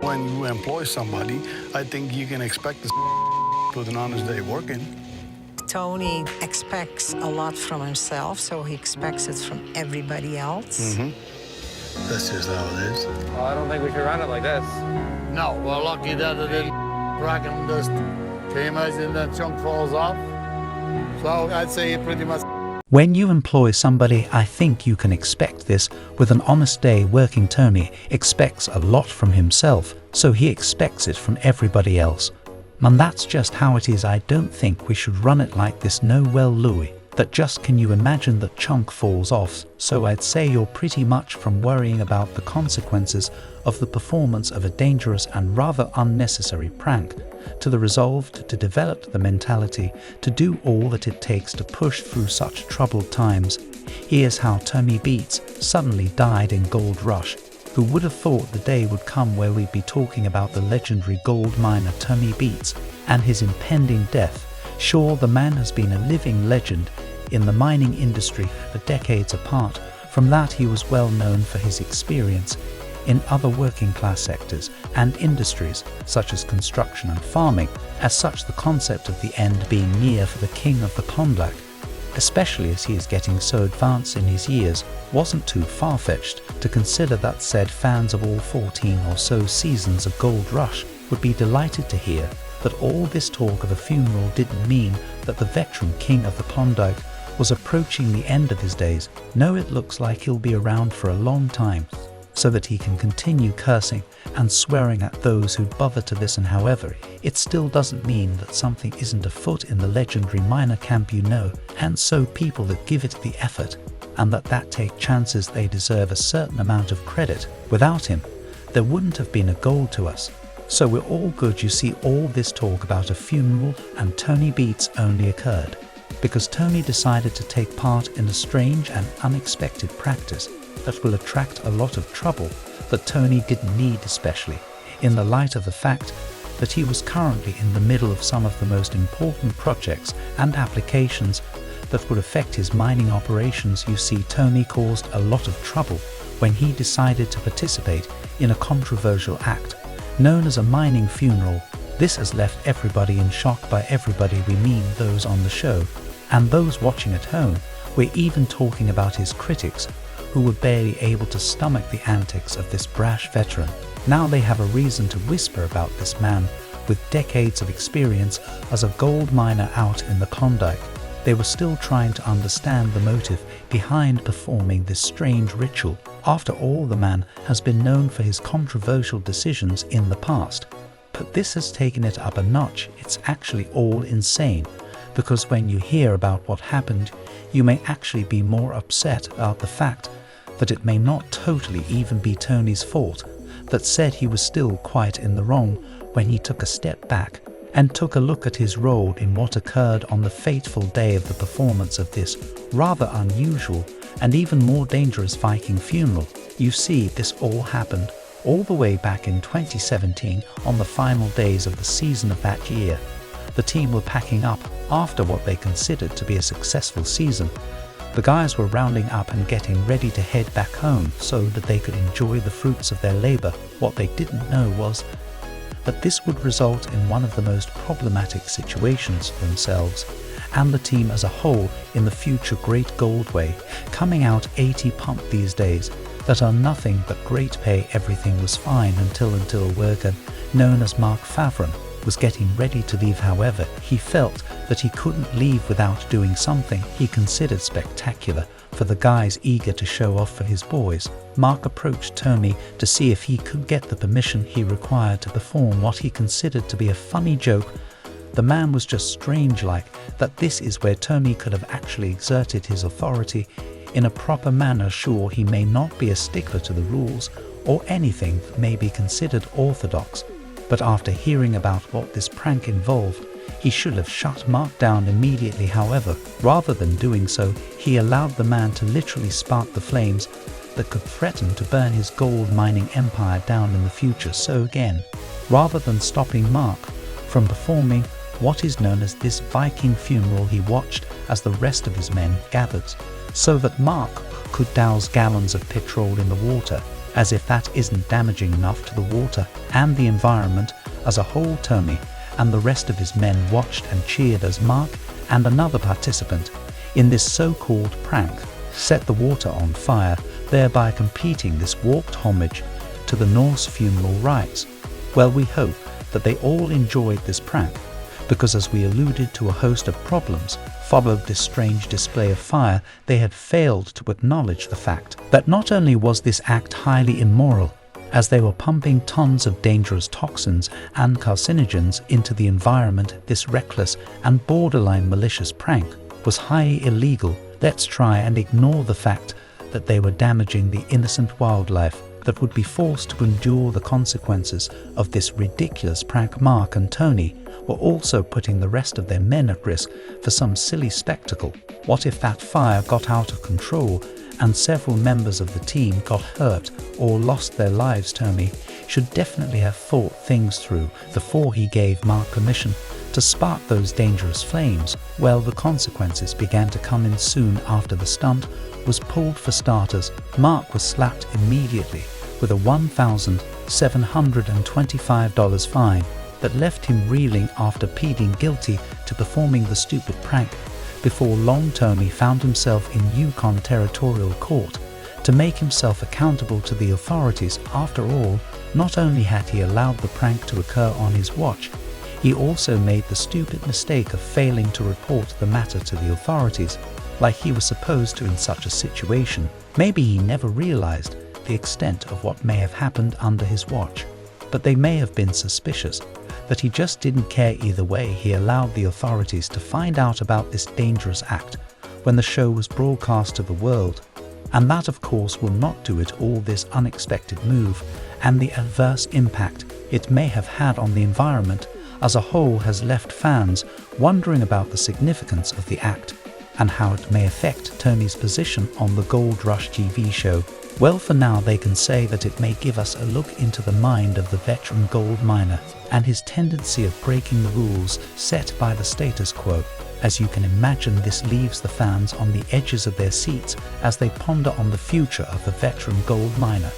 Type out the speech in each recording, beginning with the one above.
When you employ somebody, I think you can expect this with an honest day working. Tony expects a lot from himself, so he expects it from everybody else. That's just how it is. Well, I don't think we should run it like this. No, we're lucky that it didn't crack and just came as and that chunk falls off. So I'd say it pretty much. When you employ somebody, I think you can expect this. With an honest day working, Tony expects a lot from himself, so he expects it from everybody else. And that's just how it is. I don't think we should run it like this. No, well, Louis, that just can you imagine that chunk falls off? So I'd say you're pretty much from worrying about the consequences of the performance of a dangerous and rather unnecessary prank, to the resolve to develop the mentality to do all that it takes to push through such troubled times. Here's how Tony Beets suddenly died in Gold Rush. Who would have thought the day would come where we'd be talking about the legendary gold miner Tony Beets and his impending death? Sure, the man has been a living legend in the mining industry for decades apart. From that, he was well known for his experience in other working class sectors and industries such as construction and farming. As such, the concept of the end being near for the king of the Klondike, especially as he is getting so advanced in his years, wasn't too far-fetched to consider that said fans of all 14 or so seasons of Gold Rush would be delighted to hear that all this talk of a funeral didn't mean that the veteran king of the Klondike was approaching the end of his days. No, it looks like he'll be around for a long time, so that he can continue cursing and swearing at those who bother to listen. However, it still doesn't mean that something isn't afoot in the legendary miner camp, you know, and so people that give it the effort and that take chances, they deserve a certain amount of credit. Without him, there wouldn't have been a gold to us. So we're all good. You see, all this talk about a funeral and Tony Beets only occurred because Tony decided to take part in a strange and unexpected practice that will attract a lot of trouble that Tony didn't need, especially in the light of the fact that he was currently in the middle of some of the most important projects and applications that would affect his mining operations. You see, Tony caused a lot of trouble when he decided to participate in a controversial act known as a mining funeral. This has left everybody in shock. By everybody, we mean those on the show and those watching at home. We're even talking about his critics, who were barely able to stomach the antics of this brash veteran. Now they have a reason to whisper about this man with decades of experience as a gold miner out in the Klondike. They were still trying to understand the motive behind performing this strange ritual. After all, the man has been known for his controversial decisions in the past, but this has taken it up a notch. It's actually all insane, because when you hear about what happened, you may actually be more upset about the fact that it may not totally even be Tony's fault, that said he was still quite in the wrong when he took a step back and took a look at his role in what occurred on the fateful day of the performance of this rather unusual and even more dangerous Viking funeral. You see, this all happened all the way back in 2017 on the final days of the season of that year. The team were packing up after what they considered to be a successful season. The guys were rounding up and getting ready to head back home so that they could enjoy the fruits of their labor. What they didn't know was that this would result in one of the most problematic situations for themselves and the team as a whole in the future Great Goldway, coming out 80 pump these days that are nothing but great pay. Everything was fine until a worker known as Mark Favron was getting ready to leave. However, he felt that he couldn't leave without doing something he considered spectacular for the guys eager to show off for his boys. Mark approached Tony to see if he could get the permission he required to perform what he considered to be a funny joke. The man was just strange like that. This is where Tony could have actually exerted his authority in a proper manner. Sure, he may not be a stickler to the rules or anything that may be considered orthodox, but after hearing about what this prank involved, he should have shut Mark down immediately. However, rather than doing so, he allowed the man to literally spark the flames that could threaten to burn his gold mining empire down in the future. So again, rather than stopping Mark from performing what is known as this Viking funeral, he watched as the rest of his men gathered so that Mark could douse gallons of petrol in the water As if that isn't damaging enough to the water and the environment as a whole, Tony and the rest of his men watched and cheered as Mark and another participant in this so-called prank set the water on fire, thereby completing this warped homage to the Norse funeral rites. Well, we hope that they all enjoyed this prank, because as we alluded to a host of problems followed this strange display of fire, they had failed to acknowledge the fact that not only was this act highly immoral, as they were pumping tons of dangerous toxins and carcinogens into the environment, this reckless and borderline malicious prank was highly illegal. Let's try and ignore the fact that they were damaging the innocent wildlife that would be forced to endure the consequences of this ridiculous prank. Mark and Tony were also putting the rest of their men at risk for some silly spectacle. What if that fire got out of control and several members of the team got hurt or lost their lives? Tony should definitely have thought things through before he gave Mark permission to spark those dangerous flames. Well, the consequences began to come in soon after the stunt was pulled. For starters, Mark was slapped immediately with a $1,725 fine that left him reeling after pleading guilty to performing the stupid prank. Before long, Tony found himself in Yukon Territorial Court to make himself accountable to the authorities. After all, not only had he allowed the prank to occur on his watch, he also made the stupid mistake of failing to report the matter to the authorities, like he was supposed to in such a situation. Maybe he never realized the extent of what may have happened under his watch, but they may have been suspicious that he just didn't care. Either way, he allowed the authorities to find out about this dangerous act when the show was broadcast to the world, and that of course will not do it all. This unexpected move and the adverse impact it may have had on the environment as a whole has left fans wondering about the significance of the act and how it may affect Tony's position on the Gold Rush TV show. Well, for now they can say that it may give us a look into the mind of the veteran gold miner and his tendency of breaking the rules set by the status quo. As you can imagine, this leaves the fans on the edges of their seats as they ponder on the future of the veteran gold miner.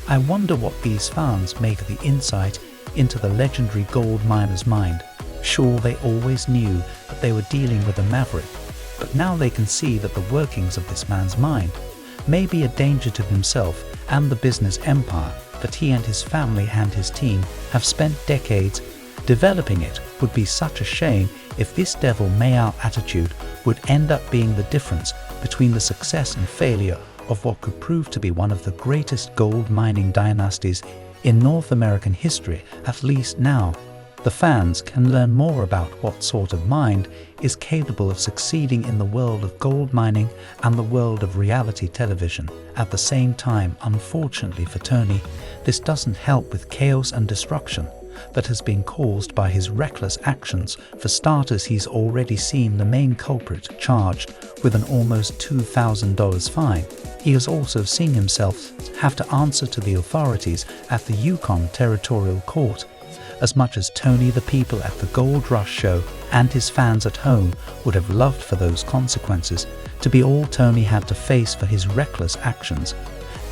I wonder what these fans make of the insight into the legendary gold miner's mind. Sure, they always knew that they were dealing with a maverick, but now they can see that the workings of this man's mind may be a danger to himself and the business empire that he and his family and his team have spent decades developing. It would be such a shame if this devil-may-out attitude would end up being the difference between the success and failure of what could prove to be one of the greatest gold mining dynasties in North American history. At least now, the fans can learn more about what sort of mind is capable of succeeding in the world of gold mining and the world of reality television. At the same time, unfortunately for Tony, this doesn't help with chaos and destruction that has been caused by his reckless actions. For starters, he's already seen the main culprit charged with an almost $2,000 fine. He has also seen himself have to answer to the authorities at the Yukon Territorial Court. As much as Tony, the people at the Gold Rush show, and his fans at home would have loved for those consequences to be all Tony had to face for his reckless actions,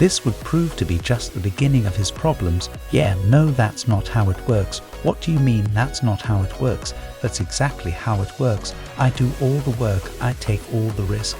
this would prove to be just the beginning of his problems. Yeah, no, that's not how it works. What do you mean that's not how it works? That's exactly how it works. I do all the work, I take all the risk,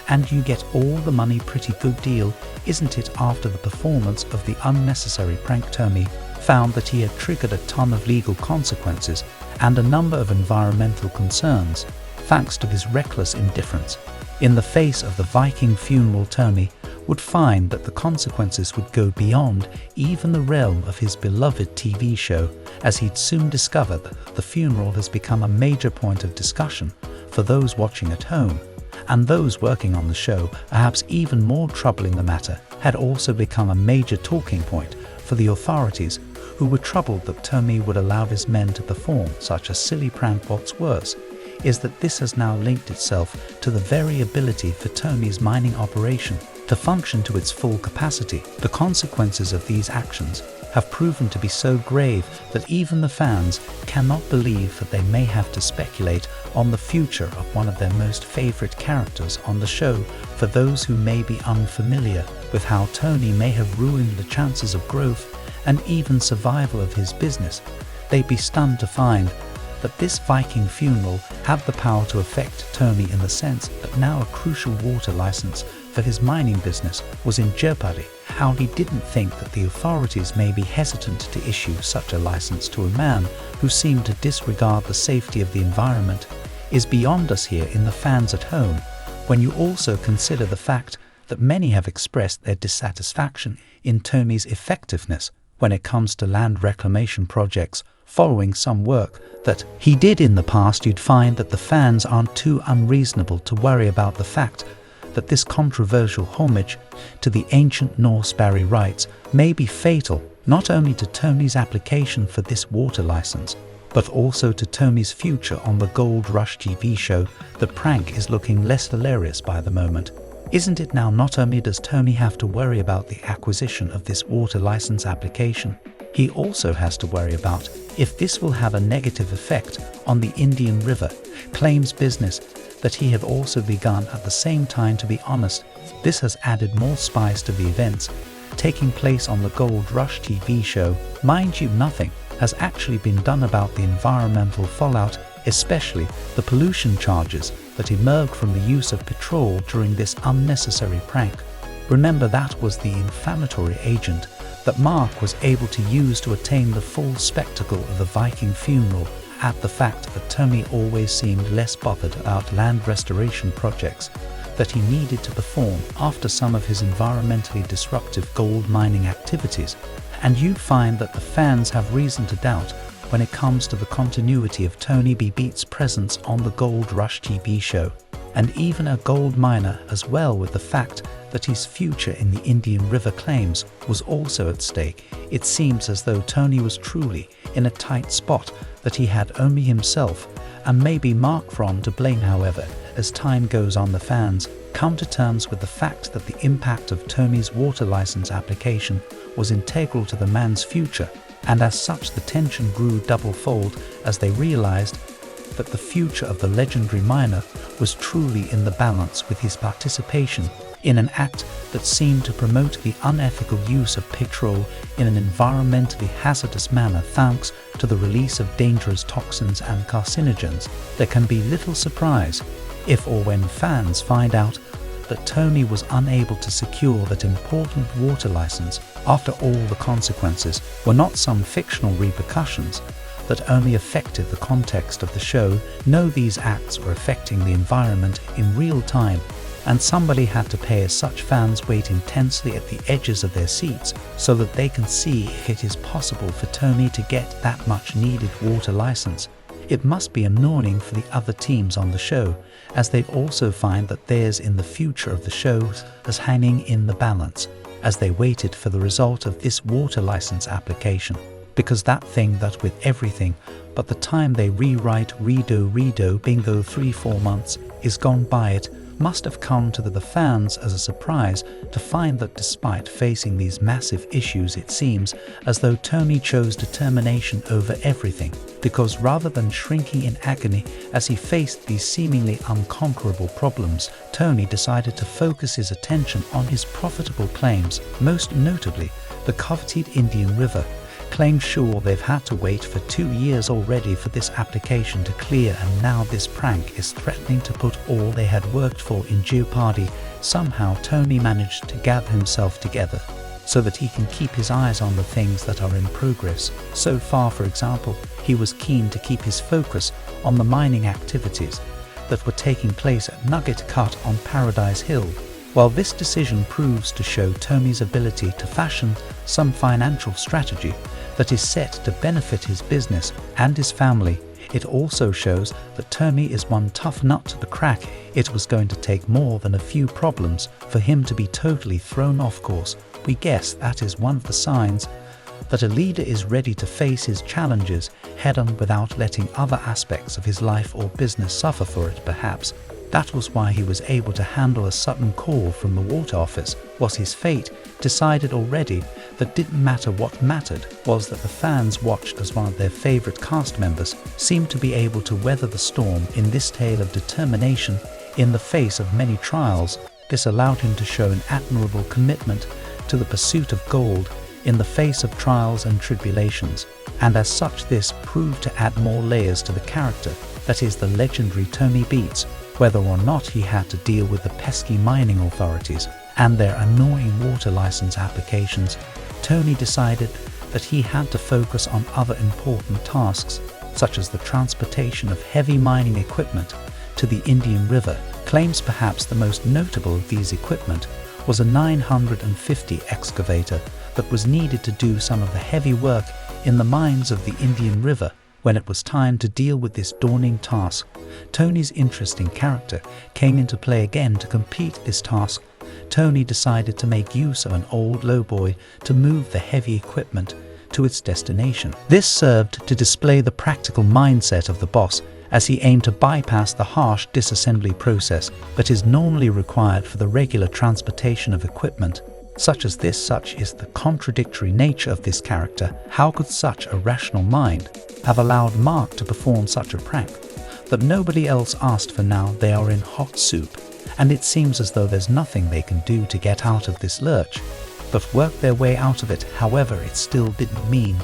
and you get all the money. Pretty good deal, isn't it? After the performance of the unnecessary prank, Tony found that he had triggered a ton of legal consequences and a number of environmental concerns thanks to his reckless indifference. In the face of the Viking funeral, Tony would find that the consequences would go beyond even the realm of his beloved TV show, as he'd soon discover that the funeral has become a major point of discussion for those watching at home, and those working on the show. Perhaps even more troubling, the matter had also become a major talking point for the authorities, who were troubled that Tony would allow his men to perform such a silly prank. What's worse is that this has now linked itself to the very ability for Tony's mining operation to function to its full capacity. The consequences of these actions have proven to be so grave that even the fans cannot believe that they may have to speculate on the future of one of their most favorite characters on the show. For those who may be unfamiliar with how Tony may have ruined the chances of growth and even survival of his business, they'd be stunned to find that this Viking funeral had the power to affect Tony in the sense that now a crucial water license for his mining business was in jeopardy. How he didn't think that the authorities may be hesitant to issue such a license to a man who seemed to disregard the safety of the environment is beyond us here in the fans at home, when you also consider the fact that many have expressed their dissatisfaction in Tony's effectiveness when it comes to land reclamation projects following some work that he did in the past. You'd find that the fans aren't too unreasonable to worry about the fact that this controversial homage to the ancient Norse Barry rites may be fatal not only to Tony's application for this water license, but also to Tony's future on the Gold Rush TV show. The prank is looking less hilarious by the moment. Isn't it now? Not only does Tony have to worry about the acquisition of this water license application, he also has to worry about if this will have a negative effect on the Indian River claims business that he have also begun at the same time. To be honest, this has added more spice to the events taking place on the Gold Rush TV show. Mind you, nothing has actually been done about the environmental fallout, especially the pollution charges that emerged from the use of petrol during this unnecessary prank. Remember, that was the inflammatory agent that Mark was able to use to attain the full spectacle of the Viking funeral. At the fact that Tony always seemed less bothered about land restoration projects that he needed to perform after some of his environmentally disruptive gold mining activities, and you find that the fans have reason to doubt when it comes to the continuity of Tony Beets' presence on the Gold Rush TV show, and even a gold miner as well, with the fact that his future in the Indian River claims was also at stake. It seems as though Tony was truly in a tight spot that he had only himself and maybe Mark Fron to blame. However, as time goes on, the fans come to terms with the fact that the impact of Tony's water license application was integral to the man's future, and as such the tension grew double-fold as they realized that the future of the legendary miner was truly in the balance with his participation in an act that seemed to promote the unethical use of petrol in an environmentally hazardous manner. Thanks to the release of dangerous toxins and carcinogens, there can be little surprise if or when fans find out that Tony was unable to secure that important water license after all the consequences were not some fictional repercussions that only affected the context of the show. No, these acts were affecting the environment in real time, and somebody had to pay as such. Fans wait intensely at the edges of their seats so that they can see if it is possible for Tony to get that much needed water license. It must be annoying for the other teams on the show, as they also find that theirs in the future of the show is hanging in the balance as they waited for the result of this water license application. Because that thing that with everything but the time they rewrite, redo, bingo, 3-4 months is gone by, it must have come to the fans as a surprise to find that despite facing these massive issues, it seems as though Tony chose determination over everything, because rather than shrinking in agony as he faced these seemingly unconquerable problems, Tony decided to focus his attention on his profitable claims, most notably the coveted Indian River claim. Sure, they've had to wait for 2 years already for this application to clear, and now this prank is threatening to put all they had worked for in jeopardy. Somehow Tony managed to gather himself together so that he can keep his eyes on the things that are in progress. So far, for example, he was keen to keep his focus on the mining activities that were taking place at Nugget Cut on Paradise Hill. While this decision proves to show Tony's ability to fashion some financial strategy that is set to benefit his business and his family, it also shows that Tony is one tough nut to the crack. It was going to take more than a few problems for him to be totally thrown off course. We guess that is one of the signs that a leader is ready to face his challenges head-on without letting other aspects of his life or business suffer for it. Perhaps that was why he was able to handle a sudden call from the water office. Was his fate decided already? That didn't matter. What mattered was that the fans watched as one of their favorite cast members seemed to be able to weather the storm in this tale of determination in the face of many trials This allowed him to show an admirable commitment to the pursuit of gold in the face of trials and tribulations, and as such this proved to add more layers to the character that is the legendary Tony Beets. Whether or not he had to deal with the pesky mining authorities and their annoying water license applications, Tony decided that he had to focus on other important tasks, such as the transportation of heavy mining equipment to the Indian River. Claims perhaps the most notable of these equipment was a 950 excavator that was needed to do some of the heavy work in the mines of the Indian River. When it was time to deal with this daunting task, Tony's interesting character came into play again. To complete this task, Tony decided to make use of an old lowboy to move the heavy equipment to its destination. This served to display the practical mindset of the boss, as he aimed to bypass the harsh disassembly process that is normally required for the regular transportation of equipment. Such is the contradictory nature of this character. How could such a rational mind have allowed Mark to perform such a prank that nobody else asked for? Now they are in hot soup, and it seems as though there's nothing they can do to get out of this lurch, but work their way out of it. However, it still didn't mean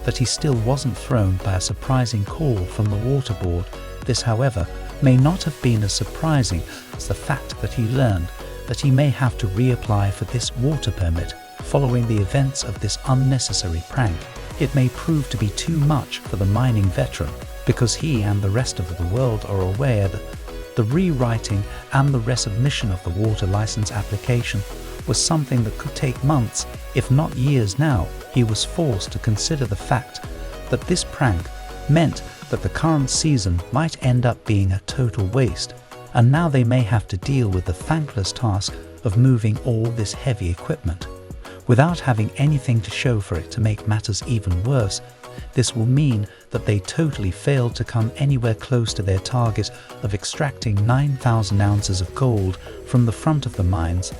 that he still wasn't thrown by a surprising call from the water board. This, however, may not have been as surprising as the fact that he learned that he may have to reapply for this water permit following the events of this unnecessary prank. It may prove to be too much for the mining veteran, because he and the rest of the world are aware that the rewriting and the resubmission of the water license application was something that could take months, if not years. Now he was forced to consider the fact that this prank meant that the current season might end up being a total waste, and now they may have to deal with the thankless task of moving all this heavy equipment without having anything to show for it. To make matters even worse, this will mean that they totally failed to come anywhere close to their target of extracting 9,000 ounces of gold from the front of the mines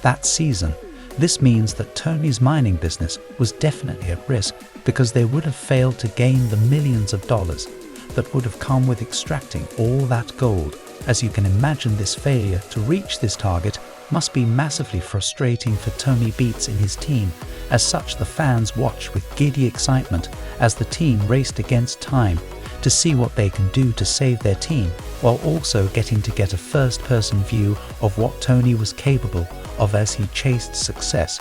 that season. This means that Tony's mining business was definitely at risk, because they would have failed to gain the millions of dollars that would have come with extracting all that gold. As you can imagine, this failure to reach this target must be massively frustrating for Tony Beets and his team. As such, the fans watched with giddy excitement as the team raced against time to see what they can do to save their team, while also getting to get a first-person view of what Tony was capable of as he chased success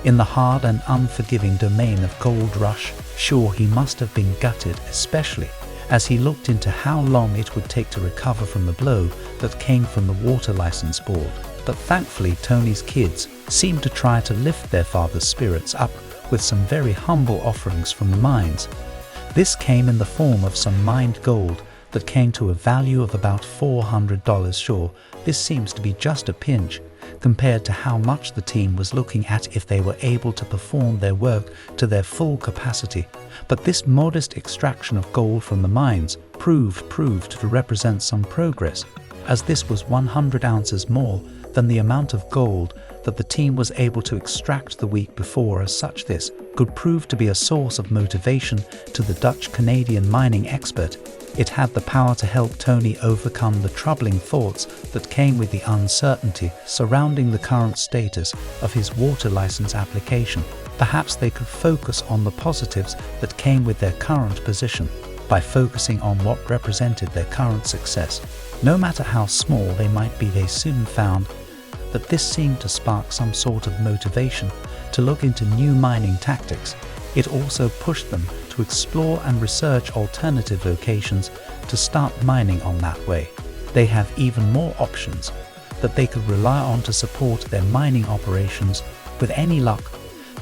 in the hard and unforgiving domain of gold rush. Sure, he must have been gutted, especially as he looked into how long it would take to recover from the blow that came from the water license board. But thankfully, Tony's kids seemed to try to lift their father's spirits up with some very humble offerings from the mines. This came in the form of some mined gold that came to a value of about $400. Sure, this seems to be just a pinch compared to how much the team was looking at if they were able to perform their work to their full capacity. But this modest extraction of gold from the mines proved to represent some progress, as this was 100 ounces more than the amount of gold that the team was able to extract the week before. As such, this could prove to be a source of motivation to the Dutch-Canadian mining expert. It had the power to help Tony overcome the troubling thoughts that came with the uncertainty surrounding the current status of his water license application. Perhaps they could focus on the positives that came with their current position by focusing on what represented their current success. No matter how small they might be, they soon found that this seemed to spark some sort of motivation to look into new mining tactics. It also pushed them to explore and research alternative locations to start mining on that way. They have even more options that they could rely on to support their mining operations. With any luck,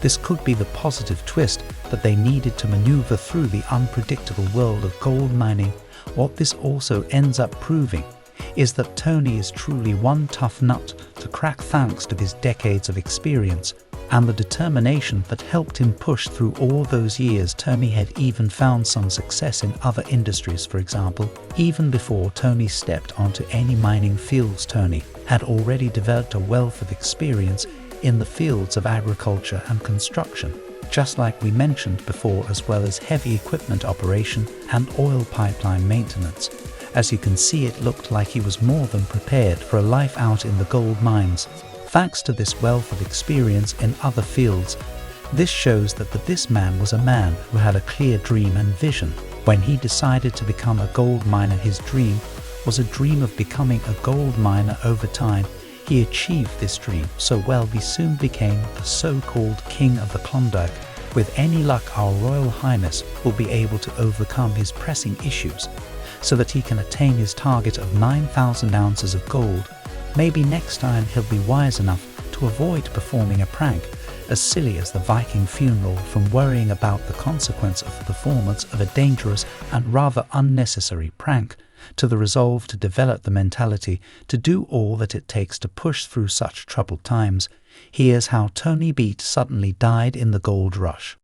this could be the positive twist that they needed to maneuver through the unpredictable world of gold mining. What this also ends up proving is that Tony is truly one tough nut to crack, thanks to his decades of experience and the determination that helped him push through all those years. Tony had even found some success in other industries. For example, even before Tony stepped onto any mining fields, Tony had already developed a wealth of experience in the fields of agriculture and construction, just like we mentioned before, as well as heavy equipment operation and oil pipeline maintenance. As you can see, it looked like he was more than prepared for a life out in the gold mines. Thanks to this wealth of experience in other fields, this shows that this man was a man who had a clear dream and vision. When he decided to become a gold miner, his dream was a dream of becoming a gold miner. Over time, he achieved this dream so well he soon became the so-called King of the Klondike. With any luck, our Royal Highness will be able to overcome his pressing issues so that he can attain his target of 9,000 ounces of gold. Maybe next time he'll be wise enough to avoid performing a prank as silly as the Viking funeral, from worrying about the consequence of the performance of a dangerous and rather unnecessary prank, to the resolve to develop the mentality to do all that it takes to push through such troubled times. Here's how Tony Beets suddenly died in the gold rush.